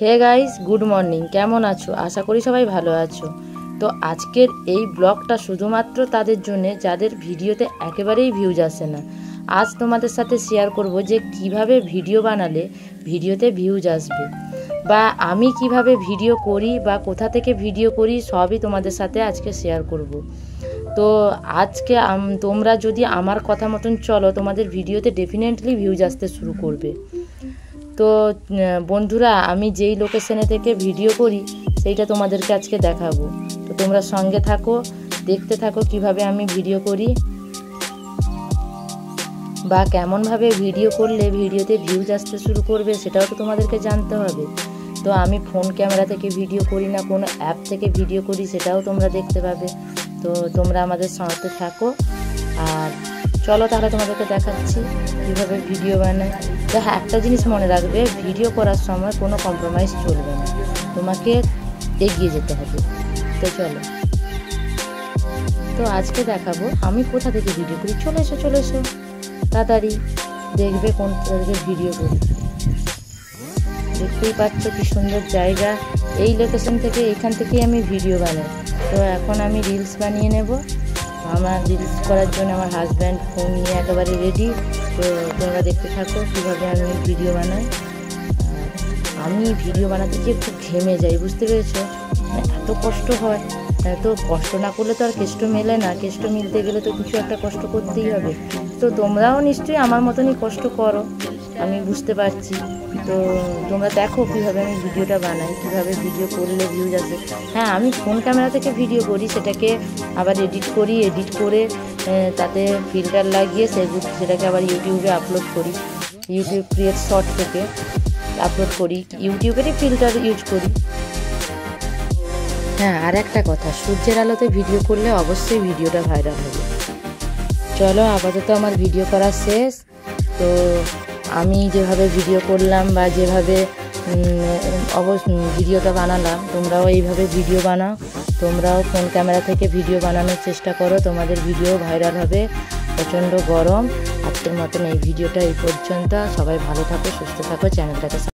Hey guys, good morning. কেমন আছো? আশা করি সবাই ভালো আছো। তো আজকের এই ব্লগটা শুধুমাত্র তাদের জন্য যাদের ভিডিওতে একেবারেই ভিউজ আসে না। আজ তোমাদের সাথে শেয়ার করব যে কিভাবে ভিডিও বানালে ভিডিওতে ভিউজ আসবে, বা আমি কিভাবে ভিডিও করি বা কোথা থেকে ভিডিও করি সবই তোমাদের সাথে আজকে শেয়ার করব। তো আজকে তোমরা যদি আমার কথা মতন চলো, তোমাদের ভিডিওতে ডেফিনেটলি ভিউজ আসতে শুরু করবে। তো বন্ধুরা, আমি যেই লোকেশনে থেকে ভিডিও করি সেইটা তোমাদেরকে আজকে দেখাবো। তো তোমরা সঙ্গে থাকো, দেখতে থাকো কিভাবে আমি ভিডিও করি বা কেমনভাবে ভিডিও করলে ভিডিওতে ভিউজ আসতে শুরু করবে সেটাও তো তোমাদেরকে জানতে হবে। তো আমি ফোন ক্যামেরা থেকে ভিডিও করি না, কোনো অ্যাপ থেকে ভিডিও করি, সেটাও তোমরা দেখতে পাবে। তো তোমরা আমাদের সাথে থাকো, আর চলো তাহলে তোমাদেরকে দেখাচ্ছি কীভাবে ভিডিও বানাই। তো হ্যাঁ, একটা জিনিস মনে রাখবে, ভিডিও করার সময় কোনো কম্প্রোমাইজ চলবে না, তোমাকে এগিয়ে যেতে হবে। তো চলো, তো আজকে দেখাবো আমি কোথা থেকে ভিডিও করি। চলে এসো তাড়াতাড়ি দেখবে কোন থেকে ভিডিও করি। দেখতেই পাচ্ছ কি সুন্দর জায়গা। এই লোকেশন থেকে, এইখান থেকেই আমি ভিডিও বানাই। তো এখন আমি রিলস বানিয়ে নেব। আমার রিলস করার জন্য আমার হাজব্যান্ড ফোন নিয়ে একেবারে রেডি। তো তোমরা দেখতে থাকো কীভাবে আমি ভিডিও বানাই। আমি ভিডিও বানাতে গিয়ে খুব ঘেমে যাই, বুঝতে পেরেছো? এত কষ্ট হয়, তো কষ্ট না করলে তো আর কেষ্ট মেলে না। কেষ্ট মিলতে গেলে তো কিছু একটা কষ্ট করতেই হবে। তো তোমরাও নিশ্চয়ই আমার মতনই কষ্ট করো, আমি বুঝতে পারছি। তো তোমরা দেখো কীভাবে আমি ভিডিওটা বানাই, কীভাবে ভিডিও করলে ভিউজ আসে। হ্যাঁ, আমি ফোন ক্যামেরা থেকে ভিডিও করি, সেটাকে আবার এডিট করে তাতে ফিল্টার লাগিয়ে সেটাকে আবার ইউটিউবে আপলোড করি। ইউটিউব ক্রিয়েট শর্ট থেকে আপলোড করি, ইউটিউবেরই ফিল্টার ইউজ করি। হ্যাঁ, আর একটা কথা, সূর্যের আলোতে ভিডিও করলে অবশ্যই ভিডিওটা ভাইরাল হবে। চলো, আপাতত আমার ভিডিও করা শেষ। তো আমি যেভাবে ভিডিও করলাম বা যেভাবে ভিডিওটা বানালাম, তোমরাও এইভাবে ভিডিও বানাও। তোমরাও ফোন ক্যামেরা থেকে ভিডিও বানানোর চেষ্টা করো, তোমাদের ভিডিও ভাইরাল হবে। প্রচণ্ড গরম। আজকের মতন এই ভিডিওটা এই পর্যন্ত। সবাই ভালো থাকো, সুস্থ থাকো, চ্যানেলটাকে